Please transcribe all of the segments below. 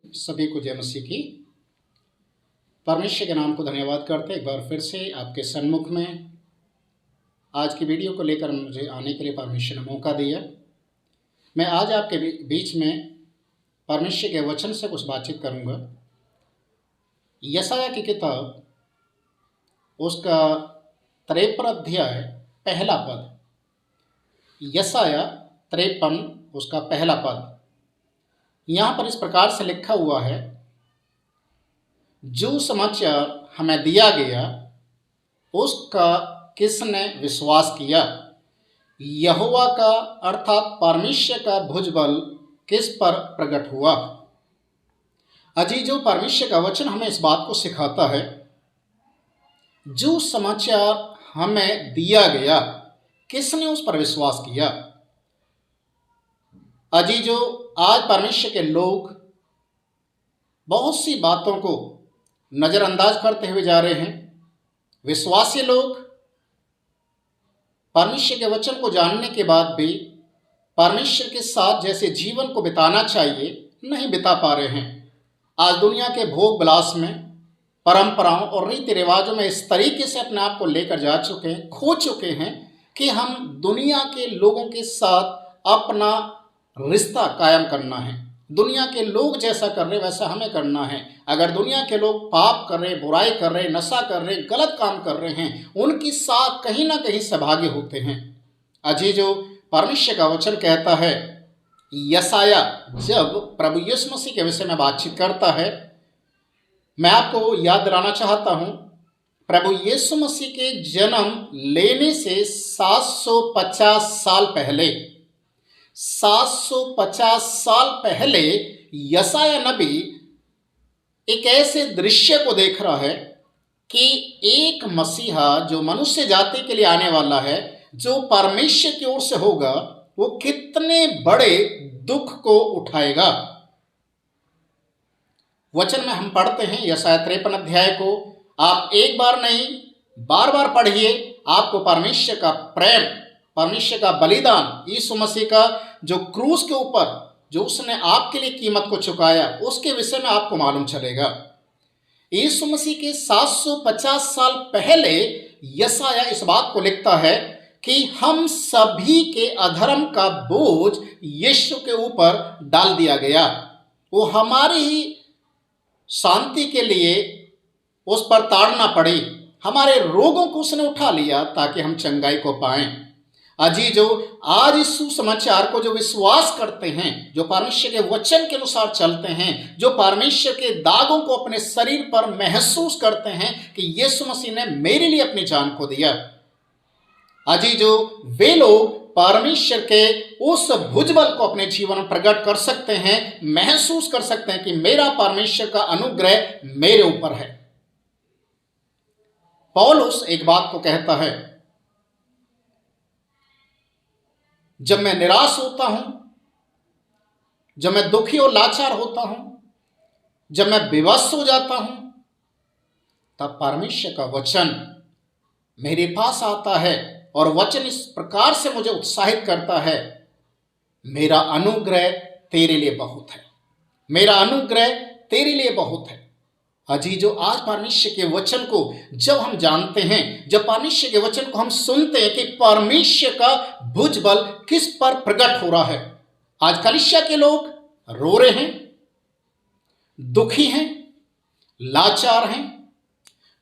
सभी को जय मसीह की। परमेश्वर के नाम को धन्यवाद करते एक बार फिर से आपके सन्मुख में आज की वीडियो को लेकर मुझे आने के लिए परमेश्वर ने मौका दिया। मैं आज आपके बीच में परमेश्वर के वचन से कुछ बातचीत करूंगा। यशायाह की किताब उसका 53 अध्याय पहला पद, यशायाह 53 उसका पहला पद, यहाँ पर इस प्रकार से लिखा हुआ है, जो समाचार हमें दिया गया उसका किसने विश्वास किया? यहोवा का अर्थात परमेश्वर का भुजबल किस पर प्रकट हुआ? अजीजों, परमेश्वर का वचन हमें इस बात को सिखाता है, जो समाचार हमें दिया गया किसने उस पर विश्वास किया? अजीजों, आज परमेश्वर के लोग बहुत सी बातों को नज़रअंदाज करते हुए जा रहे हैं। विश्वासी लोग परमेश्वर के वचन को जानने के बाद भी परमेश्वर के साथ जैसे जीवन को बिताना चाहिए नहीं बिता पा रहे हैं। आज दुनिया के भोग विलास में, परंपराओं और रीति रिवाजों में इस तरीके से अपने आप को लेकर जा चुके हैं, खो चुके हैं कि हम दुनिया के लोगों के साथ अपना रिश्ता कायम करना है। दुनिया के लोग जैसा कर रहे वैसा हमें करना है। अगर दुनिया के लोग पाप कर रहे, बुराई कर रहे, नशा कर रहे, गलत काम कर रहे हैं, उनके साथ कहीं ना कहीं सहभागी होते हैं। अजीजों, परमेश्वर का वचन कहता है, यशायाह जब प्रभु यीशु मसीह के विषय में बातचीत करता है, मैं आपको याद दिलाना चाहता हूं, प्रभु यीशु मसीह के जन्म लेने से 750 साल पहले 750 साल पहले यशायाह नबी एक ऐसे दृश्य को देख रहा है कि एक मसीहा जो मनुष्य जाति के लिए आने वाला है, जो परमेश्वर की ओर से होगा, वो कितने बड़े दुख को उठाएगा। वचन में हम पढ़ते हैं यशायाह 53 अध्याय को। आप एक बार नहीं बार बार पढ़िए, आपको परमेश्वर का प्रेम, परमेश्वर का बलिदान, यीशु मसीह का जो क्रूस के ऊपर जो उसने आपके लिए कीमत को चुकाया, उसके विषय में आपको मालूम चलेगा। यीशु मसीह के 750 साल पहले यशायाह इस बात को लिखता है कि हम सभी के अधर्म का बोझ यीशु के ऊपर डाल दिया गया। वो हमारी ही शांति के लिए उस पर ताड़ना पड़ी, हमारे रोगों को उसने उठा लिया ताकि हम चंगाई को पाएं। अजीजों, आज इस सुसमाचार को जो विश्वास करते हैं, जो परमेश्वर के वचन के अनुसार चलते हैं, जो परमेश्वर के दागों को अपने शरीर पर महसूस करते हैं कि यीशु मसीह ने मेरे लिए अपनी जान को दिया, अजीजों, वे लोग परमेश्वर के उस भुजबल को अपने जीवन में प्रकट कर सकते हैं, महसूस कर सकते हैं कि मेरा परमेश्वर का अनुग्रह मेरे ऊपर है। पौलुस एक बात को कहता है, जब मैं निराश होता हूं, जब मैं दुखी और लाचार होता हूं, जब मैं विवश हो जाता हूं, तब परमेश्वर का वचन मेरे पास आता है और वचन इस प्रकार से मुझे उत्साहित करता है, मेरा अनुग्रह तेरे लिए बहुत है, मेरा अनुग्रह तेरे लिए बहुत है। अजीजों, आज परमेश्वर के वचन को जब हम जानते हैं, जब परमेश्वर के वचन को हम सुनते हैं कि परमेश्वर का भुजबल किस पर प्रकट हो रहा है। आज कलीसिया के लोग रो रहे हैं, दुखी हैं, लाचार हैं,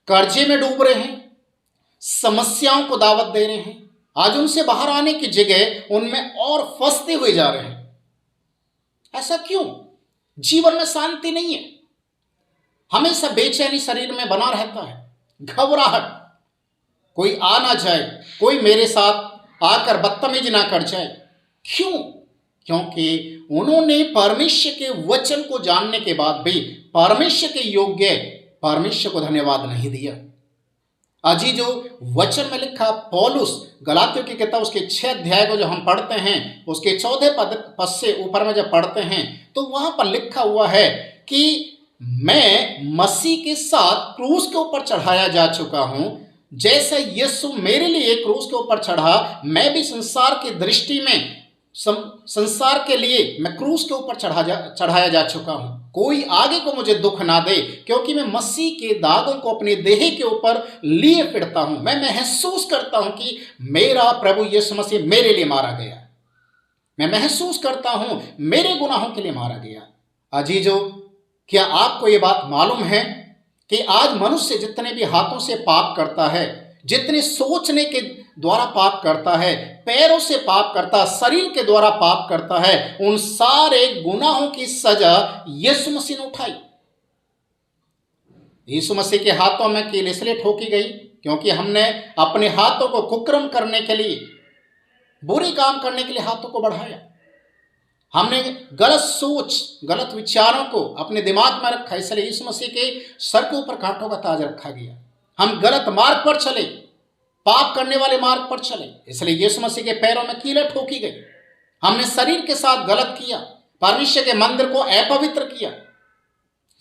कर्जे में डूब रहे हैं, समस्याओं को दावत दे रहे हैं। आज उनसे बाहर आने की जगह उनमें और फंसते हुए जा रहे हैं। ऐसा क्यों? जीवन में शांति नहीं है, हमेशा बेचैनी शरीर में बना रहता है, घबराहट, कोई आ ना जाए, कोई मेरे साथ आकर बदतमीजी ना कर जाए। क्यों? क्योंकि उन्होंने परमेश्वर के वचन को जानने के बाद भी परमेश्वर के योग्य परमेश्वर को धन्यवाद नहीं दिया। अजीजों, वचन में लिखा पौलुस गलातियों की किताब उसके 6 अध्याय को जो हम पढ़ते हैं, उसके 14 पद से ऊपर में जब पढ़ते हैं तो वहां पर लिखा हुआ है कि मैं मसीह के साथ क्रूस के ऊपर चढ़ाया जा चुका हूं। जैसे यीशु मेरे लिए क्रूस के ऊपर चढ़ा, मैं भी संसार की दृष्टि में संसार के लिए मैं क्रूस के ऊपर चढ़ाया जा चुका हूं। कोई आगे को मुझे दुख ना दे, क्योंकि मैं मसीह के दागों को अपने देह के ऊपर लिए फिरता हूं। मैं महसूस करता हूं कि मेरा प्रभु यीशु मसीह मेरे लिए मारा गया। मैं महसूस करता हूं मेरे गुनाहों के लिए मारा गया। अजीजों, क्या आपको ये बात मालूम है कि आज मनुष्य जितने भी हाथों से पाप करता है, जितने सोचने के द्वारा पाप करता है, पैरों से पाप करता, शरीर के द्वारा पाप करता है, उन सारे गुनाहों की सजा यीशु मसीह ने उठाई। यीशु मसीह के हाथों में कील इसलिए ठोकी गई क्योंकि हमने अपने हाथों को कुकर्म करने के लिए, बुरे काम करने के लिए हाथों को बढ़ाया। हमने गलत सोच, गलत विचारों को अपने दिमाग में रखा, इसलिए यीशु मसीह के सर के ऊपर कांटों का ताज रखा गया। हम गलत मार्ग पर चले, पाप करने वाले मार्ग पर चले, इसलिए यीशु मसीह के पैरों में कीलें ठोकी गई। हमने शरीर के साथ गलत किया, परमेश्वर के मंदिर को अपवित्र किया,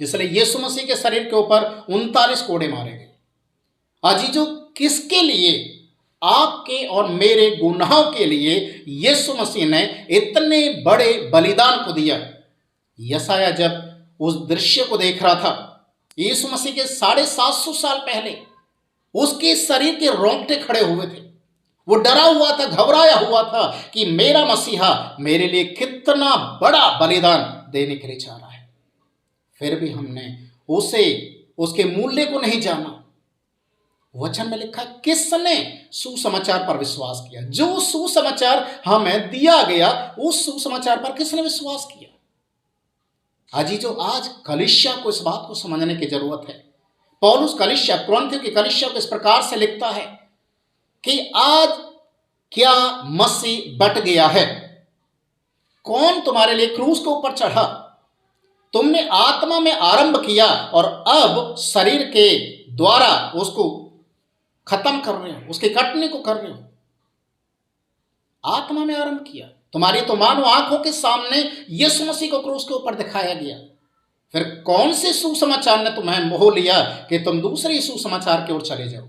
इसलिए यीशु मसीह के शरीर के ऊपर 39 कोड़े मारे गए। अजीजों, किसके लिए? आपके और मेरे गुनाहों के लिए यीशु मसीह ने इतने बड़े बलिदान को दिया। यशायाह जब उस दृश्य को देख रहा था, यीशु मसीह के 750 साल पहले उसके शरीर के रोंगटे खड़े हुए थे। वो डरा हुआ था, घबराया हुआ था कि मेरा मसीहा मेरे लिए कितना बड़ा बलिदान देने के लिए चाह रहा है। फिर भी हमने उसके मूल्य को नहीं जाना। वचन में लिखा, किसने सुसमाचार पर विश्वास किया? जो सुसमाचार हमें दिया गया, उस सुसमाचार पर किसने विश्वास किया? अजीजों, आज कलीसिया को इस बात को समझने की जरूरत है। पौलुस कुरिन्थियों की कलीसिया को इस प्रकार से लिखता है कि आज क्या मसीह बट गया है? कौन तुम्हारे लिए क्रूस के ऊपर चढ़ा? तुमने आत्मा में आरंभ किया और अब शरीर के द्वारा उसको खत्म कर रहे हो, उसकी कटने को कर रहे हो। आत्मा में आरंभ किया, तुम्हारी तो मानो आंखों के सामने यीशु मसीह को क्रूस के ऊपर दिखाया गया। फिर कौन से सुसमाचार ने तुम्हें मोह लिया कि तुम दूसरे सुसमाचार की ओर चले जाओ?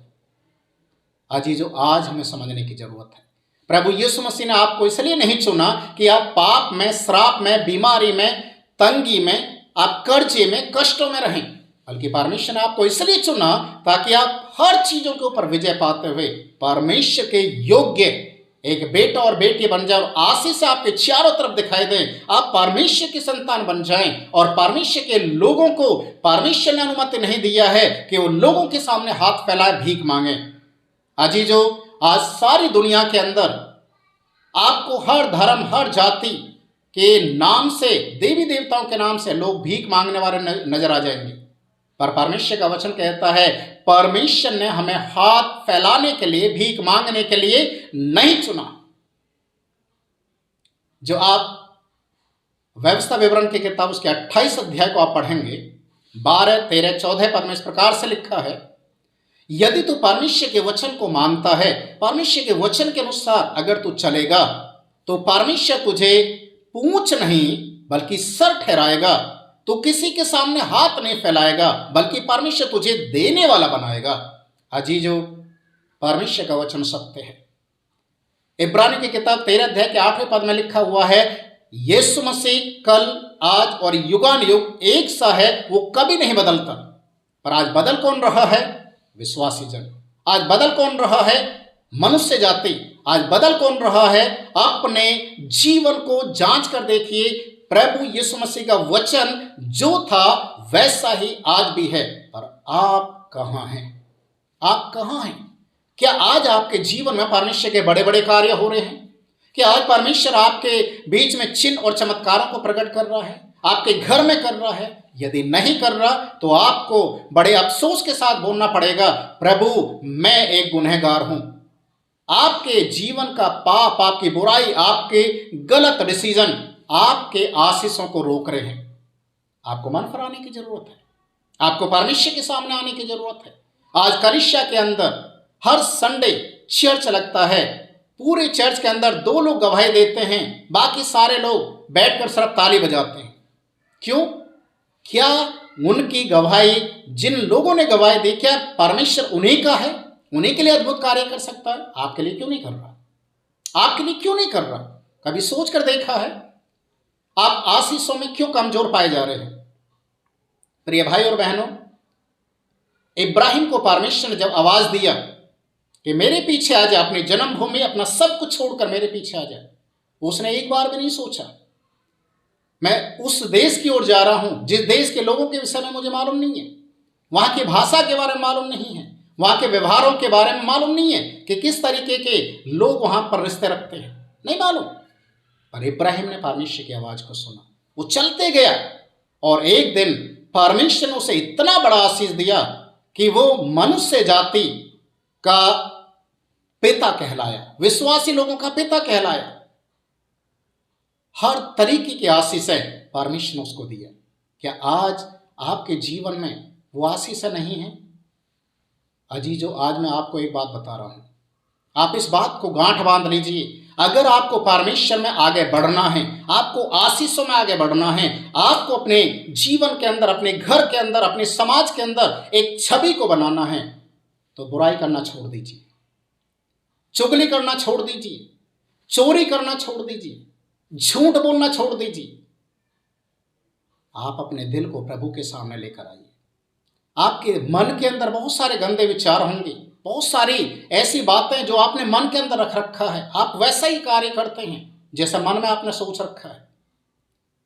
अजीजों, आज हमें समझने की जरूरत है। प्रभु यीशु मसीह ने आपको इसलिए नहीं चुना कि आप पाप में, श्राप में, बीमारी में, तंगी में, आप कर्जे में, कष्टों में रहें, बल्कि परमेश्वर ने आपको इसलिए चुना ताकि आप हर चीजों के ऊपर विजय पाते हुए परमेश्वर के योग्य एक बेटा और बेटी बन जाए और आशीष आपके चारों तरफ दिखाई दें। आप परमेश्वर की संतान बन जाएं और परमेश्वर के लोगों को परमेश्वर ने अनुमति नहीं दिया है कि वो लोगों के सामने हाथ फैलाए भीख मांगे। अजीजों, आज सारी दुनिया के अंदर आपको हर धर्म, हर जाति के नाम से, देवी देवताओं के नाम से लोग भीख मांगने वाले नजर आ जाएंगे, पर परमेश्वर का वचन कहता है परमेश्वर ने हमें हाथ फैलाने के लिए, भीख मांगने के लिए नहीं चुना। जो आप व्यवस्था विवरण की किताब उसके 28 अध्याय को आप पढ़ेंगे, 12, 13, 14 पद में इस प्रकार से लिखा है, यदि तू परमेश्वर के वचन को मानता है, परमेश्वर के वचन के अनुसार अगर तू चलेगा, तो परमेश्वर तुझे पूंछ नहीं बल्कि सर ठहराएगा। तो किसी के सामने हाथ नहीं फैलाएगा, बल्कि परमेश्वर तुझे देने वाला बनाएगा। अजीजों, परमेश्वर का वचन सत्य है। इब्रानी की किताब 13 अध्याय के 8वें पद में लिखा हुआ है, यीशु मसीह कल, आज और युगानुयुग एक सा है, वो कभी नहीं बदलता। पर आज बदल कौन रहा है? विश्वासी जन। आज बदल कौन रहा है? मनुष्य जाति। आज बदल कौन रहा है? अपने जीवन को जांच कर देखिए। प्रभु यीशु मसीह का वचन जो था वैसा ही आज भी है, पर आप कहां हैं? आप कहां हैं? क्या आज आपके जीवन में परमेश्वर के बड़े बड़े कार्य हो रहे हैं? क्या आज परमेश्वर आपके बीच में चिन्ह और चमत्कारों को प्रकट कर रहा है? आपके घर में कर रहा है? यदि नहीं कर रहा तो आपको बड़े अफसोस के साथ बोलना पड़ेगा, प्रभु मैं एक गुनहगार हूं। आपके जीवन का पाप, आपकी बुराई, आपके गलत डिसीजन आपके आशीषों को रोक रहे हैं। आपको मन फिराने की जरूरत है, आपको परमेश्वर के सामने आने की जरूरत है। आज कलीसिया के अंदर हर संडे चर्च लगता है, पूरे चर्च के अंदर 2 लोग गवाही देते हैं, बाकी सारे लोग बैठकर सिर्फ ताली बजाते हैं। क्यों? क्या उनकी गवाही, जिन लोगों ने गवाही दी, क्या परमेश्वर उन्हीं का है? उन्हीं के लिए अद्भुत कार्य कर सकता है? आपके लिए क्यों नहीं कर रहा? आपके लिए क्यों नहीं कर रहा? कभी सोच कर देखा है? आप आशीषों में क्यों कमजोर पाए जा रहे हैं? प्रिय भाई और बहनों, इब्राहिम को परमेश्वर ने जब आवाज दिया कि मेरे पीछे आ जा, अपनी जन्मभूमि अपना सब कुछ छोड़कर मेरे पीछे आ जा, उसने एक बार भी नहीं सोचा मैं उस देश की ओर जा रहा हूं जिस देश के लोगों के विषय में मुझे मालूम नहीं है, वहां की भाषा के बारे में मालूम नहीं है, वहां के व्यवहारों के बारे में मालूम नहीं है कि किस तरीके के लोग वहां पर रिश्ते रखते हैं, नहीं मालूम। पर इब्राहिम ने परमेश्वर की आवाज को सुना, वो चलते गया और एक दिन परमेश्वर ने उसे इतना बड़ा आशीष दिया कि वो मनुष्य जाति का पिता कहलाया, विश्वासी लोगों का पिता कहलाया। हर तरीके की आशीषें परमेश्वर ने उसको दिया। क्या आज आपके जीवन में वो आशीषें नहीं है? अजीजों, आज मैं आपको एक बात बता रहा हूं, आप इस बात को गांठ बांध लीजिए। अगर आपको परमेश्वर में आगे बढ़ना है, आपको आशीषों में आगे बढ़ना है, आपको अपने जीवन के अंदर, अपने घर के अंदर, अपने समाज के अंदर एक छवि को बनाना है, तो बुराई करना छोड़ दीजिए, चुगली करना छोड़ दीजिए, चोरी करना छोड़ दीजिए, झूठ बोलना छोड़ दीजिए। आप अपने दिल को प्रभु के सामने लेकर आइए। आपके मन के अंदर बहुत सारे गंदे विचार होंगे, बहुत सारी ऐसी बातें जो आपने मन के अंदर रख रखा है, आप वैसा ही कार्य करते हैं जैसा मन में आपने सोच रखा है।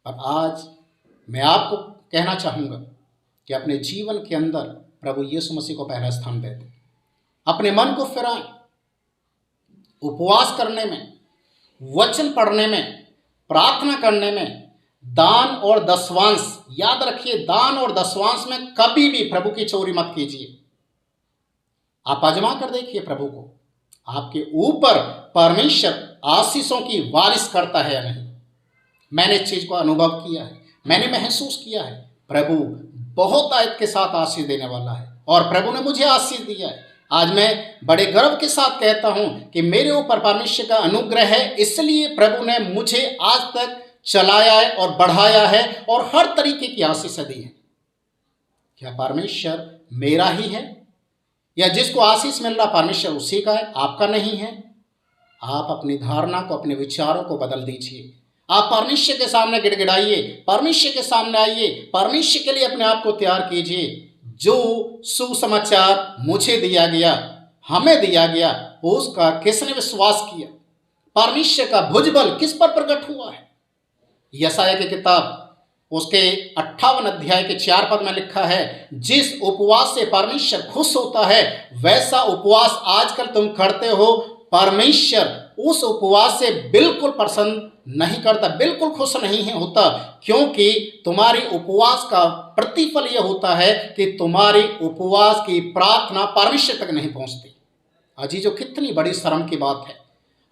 पर आज मैं आपको कहना चाहूँगा कि अपने जीवन के अंदर प्रभु यीशु मसीह को पहला स्थान दे दें, अपने मन को फिराएं, उपवास करने में, वचन पढ़ने में, प्रार्थना करने में, दान और दशवांश, याद रखिए दान और दशवांश में कभी भी प्रभु की चोरी मत कीजिए। आप आजमा कर देखिए प्रभु को, आपके ऊपर परमेश्वर आशीषों की बारिश करता है या नहीं। मैंने इस चीज को अनुभव किया है, मैंने महसूस किया है, प्रभु बहुत आयत के साथ आशीष देने वाला है और प्रभु ने मुझे आशीष दिया है। आज मैं बड़े गर्व के साथ कहता हूं कि मेरे ऊपर परमेश्वर का अनुग्रह है, इसलिए प्रभु ने मुझे आज तक चलाया है और बढ़ाया है और हर तरीके की आशीष दी है। क्या परमेश्वर मेरा ही है या जिसको आशीष मिल रहा परमेश्वर उसी का है, आपका नहीं है? आप अपनी धारणा को, अपने विचारों को बदल दीजिए। आप परमेश्वर के सामने गिड़गिड़ाइए, परमेश्वर के सामने आइए, परमेश्वर के लिए अपने आप को तैयार कीजिए। जो सुसमाचार मुझे दिया गया, हमें दिया गया, उसका किसने विश्वास किया? परमेश्वर का भुजबल किस पर प्रकट हुआ है? यशायाह की किताब उसके 58 अध्याय के 4 पद में लिखा है, जिस उपवास से परमेश्वर खुश होता है वैसा उपवास आजकल तुम करते हो, परमेश्वर उस उपवास से बिल्कुल प्रसन्न नहीं करता, बिल्कुल खुश नहीं है होता, क्योंकि तुम्हारी उपवास का प्रतिफल यह होता है कि तुम्हारी उपवास की प्रार्थना परमेश्वर तक नहीं पहुंचती। अजीजों, कितनी बड़ी शर्म की बात है,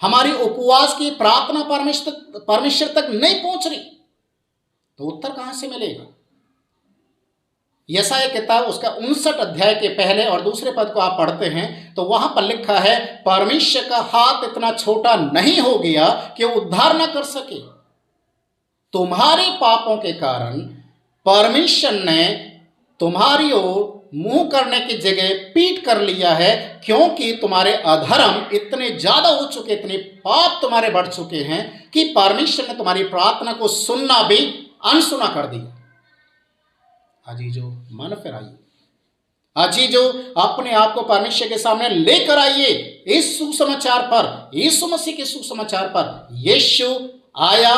हमारी उपवास की प्रार्थना परमेश्वर तक नहीं पहुंच रही, तो उत्तर कहां से मिलेगा? यशायाह किताब उसका 59 अध्याय के पहले और दूसरे पद को आप पढ़ते हैं तो वहां पर लिखा है, परमेश्वर का हाथ इतना छोटा नहीं हो गया कि वो उद्धार न कर सके। तुम्हारे पापों के कारण परमेश्वर ने तुम्हारी ओर मुंह करने की जगह पीठ कर लिया है, क्योंकि तुम्हारे अधर्म इतने ज्यादा हो चुके, इतने पाप तुम्हारे बढ़ चुके हैं कि परमेश्वर ने तुम्हारी प्रार्थना को सुनना भी अनसुना कर दिया। अजीजो, मन फिराइए, अजीजो अपने आप को परमेश्वर के सामने लेकर आइए। इस सुसमाचार पर, यीशु मसीह के सुसमाचार पर, यीशु आया,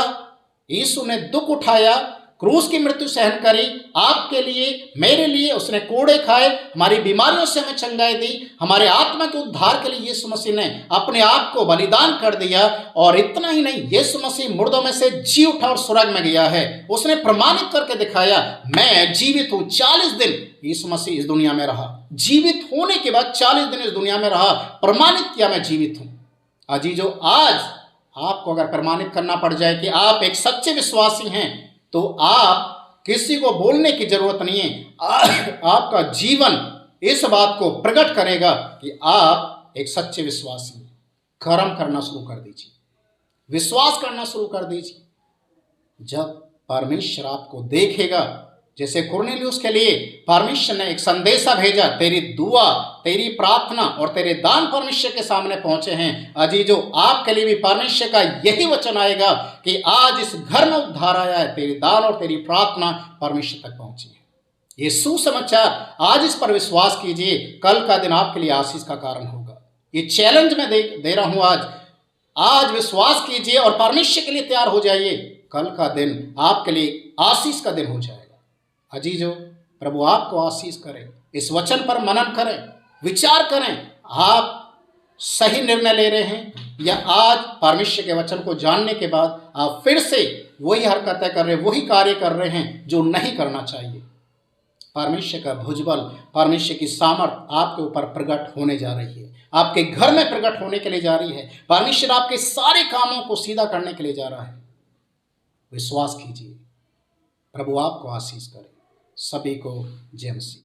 यीशु ने दुख उठाया, क्रूस की मृत्यु सहन करी आपके लिए, मेरे लिए, उसने कोड़े खाए, हमारी बीमारियों से हमें चंगाई दी, हमारे आत्मा के उद्धार के लिए यीशु मसीह ने अपने आप को बलिदान कर दिया। और इतना ही नहीं, यीशु मसीह मुर्दों में से जी उठा और स्वर्ग में गया है। उसने प्रमाणित करके दिखाया, मैं जीवित हूं। 40 दिन यीशु मसीह इस दुनिया में रहा, जीवित होने के बाद 40 दिन इस दुनिया में रहा, प्रमाणित किया मैं जीवित हूं। अजीजो, आज आपको अगर प्रमाणित करना पड़ जाए कि आप एक सच्चे विश्वासी हैं, तो आप किसी को बोलने की जरूरत नहीं है, आपका जीवन इस बात को प्रकट करेगा कि आप एक सच्चे विश्वासी हैं। कर्म करना शुरू कर दीजिए, विश्वास करना शुरू कर दीजिए। जब परमेश्वर आपको देखेगा, जैसे कुरनेलियुस के लिए परमेश्वर ने एक संदेशा भेजा, तेरी दुआ, तेरी प्रार्थना और तेरे दान परमेश्वर के सामने पहुंचे हैं। अजीजो, आपके लिए भी परमेश्वर का यही वचन आएगा कि आज इस घर में उद्धार आया है, तेरे दान और तेरी प्रार्थना परमेश्वर तक पहुंची है। ये सुसमाचार, आज इस पर विश्वास कीजिए, कल का दिन आपके लिए आशीष का कारण होगा। ये चैलेंज मैं दे रहा हूं आज विश्वास कीजिए और परमेश्वर के लिए तैयार हो जाइए, कल का दिन आपके लिए आशीष का दिन हो जाएगा। अजीजों, प्रभु आपको आशीष करें। इस वचन पर मनन करें, विचार करें, आप सही निर्णय ले रहे हैं या आज परमेश्वर के वचन को जानने के बाद आप फिर से वही हरकतें कर रहे हैं, वही कार्य कर रहे हैं जो नहीं करना चाहिए। परमेश्वर का भुजबल, परमेश्वर की सामर्थ आपके ऊपर प्रकट होने जा रही है, आपके घर में प्रकट होने के लिए जा रही है। परमेश्वर आपके सारे कामों को सीधा करने के लिए जा रहा है। विश्वास कीजिए, प्रभु आपको आशीष करे। सभी को जय मसीह।